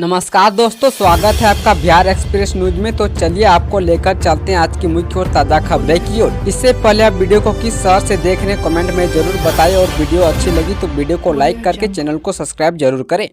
नमस्कार दोस्तों, स्वागत है आपका बिहार एक्सप्रेस न्यूज में। तो चलिए आपको लेकर चलते हैं आज की मुख्य और ताज़ा खबरें की ओर। इससे पहले आप वीडियो को किस शहर से देख रहे हैं कमेंट में जरूर बताएं और वीडियो अच्छी लगी तो वीडियो को लाइक करके चैनल को सब्सक्राइब जरूर करें।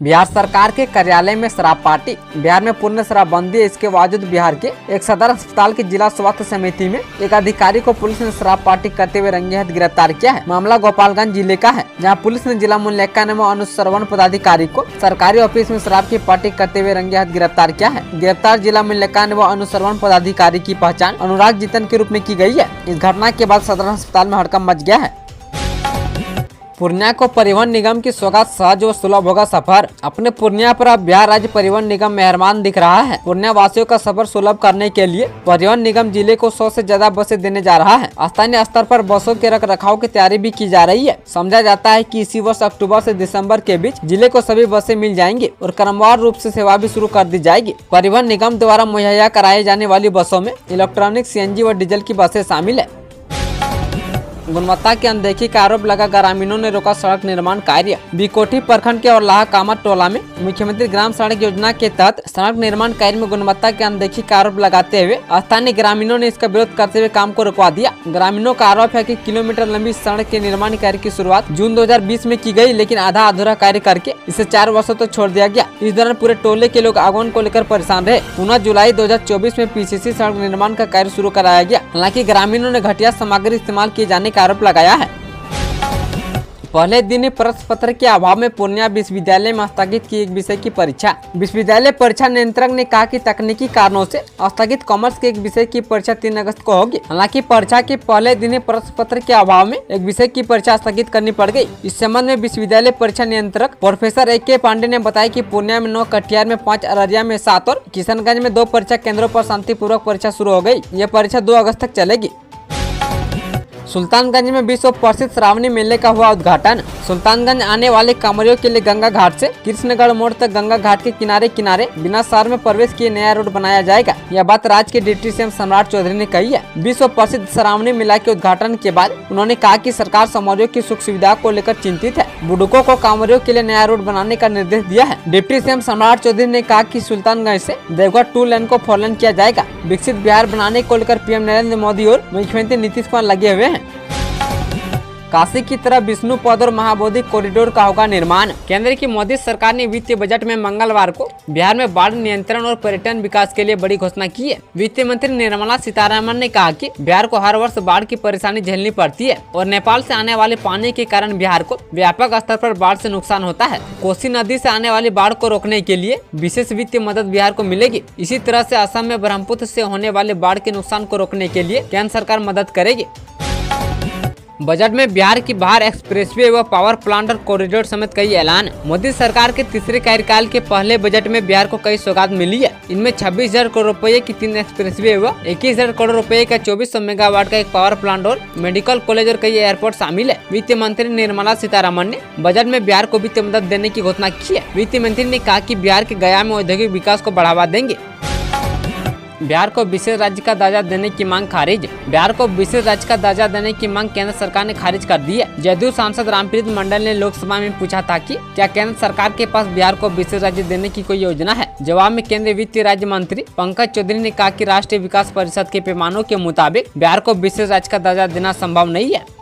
बिहार सरकार के कार्यालय में शराब पार्टी। बिहार में पूर्ण शराबबंदी है, इसके बावजूद बिहार के एक सदर अस्पताल की जिला स्वास्थ्य समिति में एक अधिकारी को पुलिस ने शराब पार्टी करते हुए रंगे हाथ गिरफ्तार किया है। मामला गोपालगंज जिले का है, जहां पुलिस ने जिला मूल्यांकन एवं अनुश्रवण पदाधिकारी को सरकारी ऑफिस में शराब की पार्टी करते हुए रंगे हाथ गिरफ्तार किया है। गिरफ्तार जिला मूल्यांकन एवं अनुश्रवण पदाधिकारी की पहचान अनुराग जीतन के रूप में की गई है। इस घटना के बाद सदर अस्पताल में हड़कंप मच गया है। पूर्णिया को परिवहन निगम की सौगात, सहज व सुलभ होगा सफर। अपने पूर्णिया पर अब बिहार राज्य परिवहन निगम मेहरबान दिख रहा है। पूर्णिया वासियों का सफर सुलभ करने के लिए परिवहन निगम जिले को 100 से ज्यादा बसें देने जा रहा है। स्थानीय स्तर पर बसों के रख रखाव की तैयारी भी की जा रही है। समझा जाता है कि इसी वर्ष अक्टूबर से दिसंबर के बीच जिले को सभी बसें मिल जाएंगी और क्रमवार रूप से सेवा भी शुरू कर दी जाएगी। परिवहन निगम द्वारा मुहैया कराई जाने वाली बसों में इलेक्ट्रॉनिक, सीएनजी व डीजल की बसें शामिल है। गुणवत्ता की अनदेखी का आरोप लगा ग्रामीणों ने रोका सड़क निर्माण कार्य। बीकोठी प्रखंड के औरलाहा कामत टोला में मुख्यमंत्री ग्राम सड़क योजना के तहत सड़क निर्माण कार्य में गुणवत्ता की अनदेखी का आरोप लगाते हुए स्थानीय ग्रामीणों ने इसका विरोध करते हुए काम को रुकवा दिया। ग्रामीणों का आरोप है कि किलोमीटर लंबी सड़क के निर्माण कार्य की शुरुआत जून 2020 में की गई, लेकिन आधा अधूरा कार्य करके इसे 4 वर्षों तक छोड़ दिया गया। इस दौरान पूरे टोले के लोग आगमन को लेकर परेशान रहे। पुनः जुलाई 2024 में पीसीसी सड़क निर्माण का कार्य शुरू कराया गया। हालांकि ग्रामीणों ने घटिया सामग्री इस्तेमाल किए जाने का आरोप लगाया है। पहले दिन प्रश्न पत्र के अभाव में पूर्णिया विश्वविद्यालय में स्थगित की एक विषय की परीक्षा। विश्वविद्यालय परीक्षा नियंत्रक ने कहा कि तकनीकी कारणों से स्थगित कॉमर्स के एक विषय की परीक्षा 3 अगस्त को होगी। हालांकि परीक्षा के पहले दिन प्रश्न पत्र के अभाव में एक विषय की परीक्षा स्थगित करनी पड़ गई। इस संबंध में विश्वविद्यालय परीक्षा नियंत्रक प्रोफेसर AK पांडे ने बताया कि पूर्णिया में 9, कटिहार में 5, अररिया में 7 और किशनगंज में 2 परीक्षा केंद्रों पर शांतिपूर्वक परीक्षा शुरू हो गयी। यह परीक्षा 2 अगस्त तक चलेगी। सुल्तानगंज में विश्व प्रसिद्ध श्रावणी मेले का हुआ उद्घाटन। सुल्तानगंज आने वाले कांवरियों के लिए गंगा घाट से कृष्णगढ़ मोड़ तक गंगा घाट के किनारे किनारे बिना शहर में प्रवेश किए नया रोड बनाया जाएगा। यह बात राज्य के डिप्टी सीएम सम्राट चौधरी ने कही है। विश्व प्रसिद्ध श्रावणी मेला के उद्घाटन के बाद उन्होंने कहा कि सरकार कांवरियों की सुख सुविधा को लेकर चिंतित है। बुजुर्गों को कांवरियों के लिए नया रोड बनाने का निर्देश दिया है। डिप्टी सीएम सम्राट चौधरी ने कहा कि सुल्तानगंज से देवघर 2 लेन को 4 लेन किया जाएगा। विकसित बिहार बनाने को लेकर पीएम नरेंद्र मोदी और मुख्यमंत्री नीतीश कुमार लगे हुए हैं। काशी की तरह विष्णुपद और महाबोधि कॉरिडोर का होगा निर्माण। केंद्र की मोदी सरकार ने वित्तीय बजट में मंगलवार को बिहार में बाढ़ नियंत्रण और पर्यटन विकास के लिए बड़ी घोषणा की है। वित्त मंत्री निर्मला सीतारमण ने कहा कि बिहार को हर वर्ष बाढ़ की परेशानी झेलनी पड़ती है और नेपाल से आने वाले पानी के कारण बिहार को व्यापक स्तर पर बाढ़ से नुकसान होता है। कोसी नदी से आने वाली बाढ़ को रोकने के लिए विशेष वित्तीय मदद बिहार को मिलेगी। इसी तरह से असम में ब्रह्मपुत्र से होने वाले बाढ़ के नुकसान को रोकने के लिए केंद्र सरकार मदद करेगी। बजट में बिहार की बाहर एक्सप्रेसवे व पावर प्लांट और कॉरिडोर समेत कई ऐलान। मोदी सरकार के तीसरे कार्यकाल के पहले बजट में बिहार को कई सौगात मिली है। इनमें 26,000 करोड़ रुपए की 3 एक्सप्रेसवे व 21,000 करोड़ रुपए का 2400 मेगावाट का एक पावर प्लांट और मेडिकल कॉलेज और कई एयरपोर्ट शामिल है। वित्त मंत्री निर्मला सीतारमण ने बजट में बिहार को वित्तीय मदद देने की घोषणा की है। वित्त मंत्री ने कहा कि बिहार के गया में औद्योगिक विकास को बढ़ावा देंगे। बिहार को विशेष राज्य का दर्जा देने की मांग खारिज। बिहार को विशेष राज्य का दर्जा देने की मांग केंद्र सरकार ने खारिज कर दी है। जदयू सांसद रामप्रीत मंडल ने लोकसभा में पूछा था कि क्या केंद्र सरकार के पास बिहार को विशेष राज्य देने की कोई योजना है। जवाब में केंद्रीय वित्त राज्य मंत्री पंकज चौधरी ने कहा कि राष्ट्रीय विकास परिषद के पैमानों के मुताबिक बिहार को विशेष राज्य का दर्जा देना संभव नहीं है।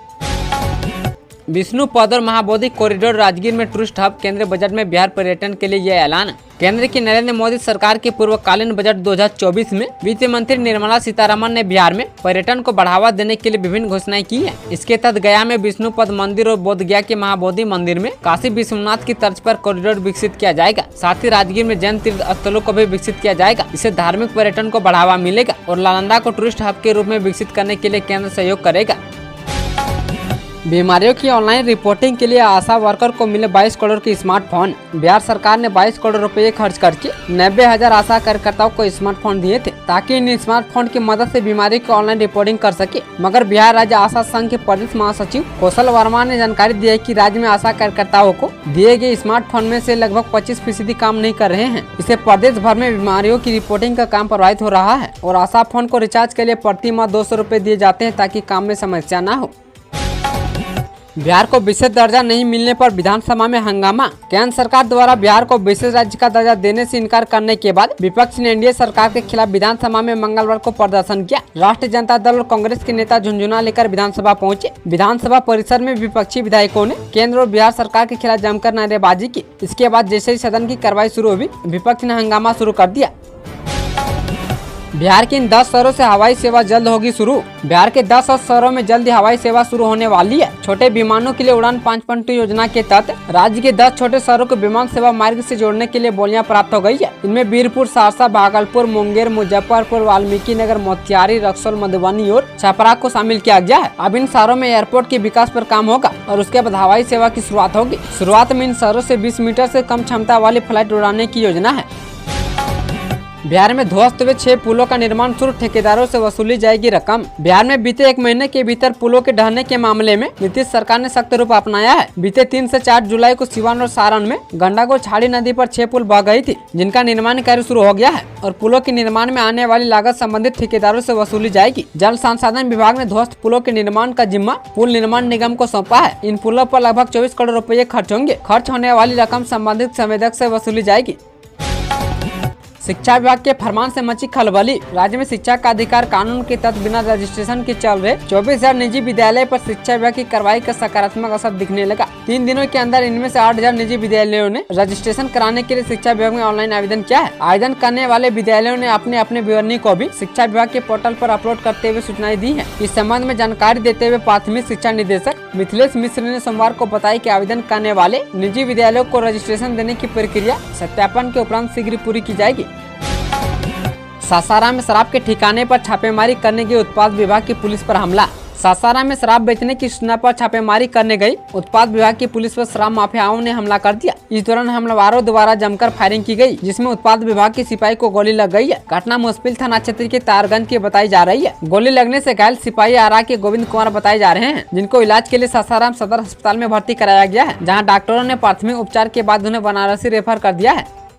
विष्णुपद और महाबोधि कॉरिडोर राजगीर में टूरिस्ट हब। केंद्रीय बजट में बिहार पर्यटन के लिए यह ऐलान। केंद्र की नरेंद्र मोदी सरकार के पूर्वकालीन बजट 2024 में वित्त मंत्री निर्मला सीतारमण ने बिहार में पर्यटन को बढ़ावा देने के लिए विभिन्न घोषणाएं की हैं। इसके तहत गया में विष्णुपद मंदिर और बोधगया के महाबोधि मंदिर में काशी विश्वनाथ की तर्ज पर कॉरिडोर विकसित किया जाएगा। साथ ही राजगीर में जैन तीर्थ स्थलों को भी विकसित किया जाएगा। इससे धार्मिक पर्यटन को बढ़ावा मिलेगा और नालंदा को टूरिस्ट हब के रूप में विकसित करने के लिए केंद्र सहयोग करेगा। बीमारियों की ऑनलाइन रिपोर्टिंग के लिए आशा वर्कर को मिले 22 करोड़ के स्मार्टफोन। बिहार सरकार ने 22 करोड़ रुपए खर्च करके 90,000 आशा कार्यकर्ताओं को स्मार्टफोन दिए थे, ताकि इन स्मार्टफोन की मदद से बीमारी की ऑनलाइन रिपोर्टिंग कर सके। मगर बिहार राज्य आशा संघ के प्रदेश महासचिव कौशल वर्मा ने जानकारी दी है कि राज्य में आशा कार्यकर्ताओं को दिए गए स्मार्टफोन में से लगभग 25% काम नहीं कर रहे हैं। इससे प्रदेश भर में बीमारियों की रिपोर्टिंग का काम प्रभावित हो रहा है और आशा फोन को रिचार्ज के लिए प्रति माह 200 रुपए दिए जाते हैं, ताकि काम में समस्या न हो। बिहार को विशेष दर्जा नहीं मिलने पर विधानसभा में हंगामा। केंद्र सरकार द्वारा बिहार को विशेष राज्य का दर्जा देने से इनकार करने के बाद विपक्ष ने एनडीए सरकार के खिलाफ विधानसभा में मंगलवार को प्रदर्शन किया। राष्ट्रीय जनता दल और कांग्रेस के नेता झुनझुना लेकर विधानसभा पहुंचे। विधानसभा परिसर में विपक्षी विधायकों ने केंद्र और बिहार सरकार के खिलाफ जमकर नारेबाजी की। इसके बाद जैसे ही सदन की कार्रवाई शुरू हुई, विपक्ष ने हंगामा शुरू कर दिया। बिहार के इन 10 शहरों से हवाई सेवा जल्द होगी शुरू। बिहार के 10 शहरों में जल्द हवाई सेवा शुरू होने वाली है। छोटे विमानों के लिए उड़ान 5.2 योजना के तहत राज्य के 10 छोटे शहरों को विमान सेवा मार्ग से जोड़ने के लिए बोलियां प्राप्त हो गई है। इनमें बीरपुर, सहरसा, भागलपुर, मुंगेर, मुजफ्फरपुर, वाल्मीकि नगर, मोतिहारी, रक्सौल, मधुबनी और छपरा को शामिल किया गया है। अब इन शहरों में एयरपोर्ट के विकास पर काम होगा और उसके बाद हवाई सेवा की शुरुआत होगी। शुरुआत में इन शहरों से 20 मीटर से कम क्षमता वाली फ्लाइट उड़ाने की योजना है। बिहार में ध्वस्त हुए 6 पुलों का निर्माण शुरू, ठेकेदारों से वसूली जाएगी रकम। बिहार में बीते 1 महीने के भीतर पुलों के ढहने के मामले में नीतीश सरकार ने सख्त रूप अपनाया है। बीते 3 से 4 जुलाई को सिवान और सारण में गंडक-छाड़ी नदी पर 6 पुल बह गई थी, जिनका निर्माण कार्य शुरू हो गया है और पुलों के निर्माण में आने वाली लागत संबंधित ठेकेदारों से वसूली जाएगी। जल संसाधन विभाग ने ध्वस्त पुलों के निर्माण का जिम्मा पुल निर्माण निगम को सौंपा है। इन पुलों पर लगभग 24 करोड़ रुपए खर्च होंगे। खर्च होने वाली रकम संबंधित संवेदक से वसूली जाएगी। शिक्षा विभाग के फरमान से मची खलबली। राज्य में शिक्षा का अधिकार कानून के तहत बिना रजिस्ट्रेशन के चल रहे 24,000 निजी विद्यालय पर शिक्षा विभाग की कार्रवाई का सकारात्मक असर दिखने लगा। 3 दिनों के अंदर इनमें से 8,000 निजी विद्यालयों ने रजिस्ट्रेशन कराने के लिए शिक्षा विभाग में ऑनलाइन आवेदन किया है। आवेदन करने वाले विद्यालयों ने अपने अपने विवरणी को भी शिक्षा विभाग के पोर्टल पर अपलोड करते हुए सूचनाएं दी है। इस संबंध में जानकारी देते हुए प्राथमिक शिक्षा निदेशक मिथिलेश मिश्र ने सोमवार को बताया कि आवेदन करने वाले निजी विद्यालयों को रजिस्ट्रेशन देने की प्रक्रिया सत्यापन के उपरांत शीघ्र पूरी की जाएगी। सासाराम में शराब के ठिकाने पर छापेमारी करने गई उत्पाद विभाग की पुलिस पर हमला। सासाराम में शराब बेचने की सूचना पर छापेमारी करने गई उत्पाद विभाग की पुलिस पर शराब माफियाओं ने हमला कर दिया। इस दौरान हमलावरों द्वारा जमकर फायरिंग की गई, जिसमें उत्पाद विभाग के सिपाही को गोली लग गई है। घटना मुस्पिल थाना क्षेत्र के तारगंज की बताई जा रही है। गोली लगने से घायल सिपाही आरा के गोविंद कुमार बताए जा रहे हैं, जिनको इलाज के लिए सासाराम सदर अस्पताल में भर्ती कराया गया है, जहाँ डॉक्टरों ने प्राथमिक उपचार के बाद उन्हें बनारसी रेफर कर दिया है।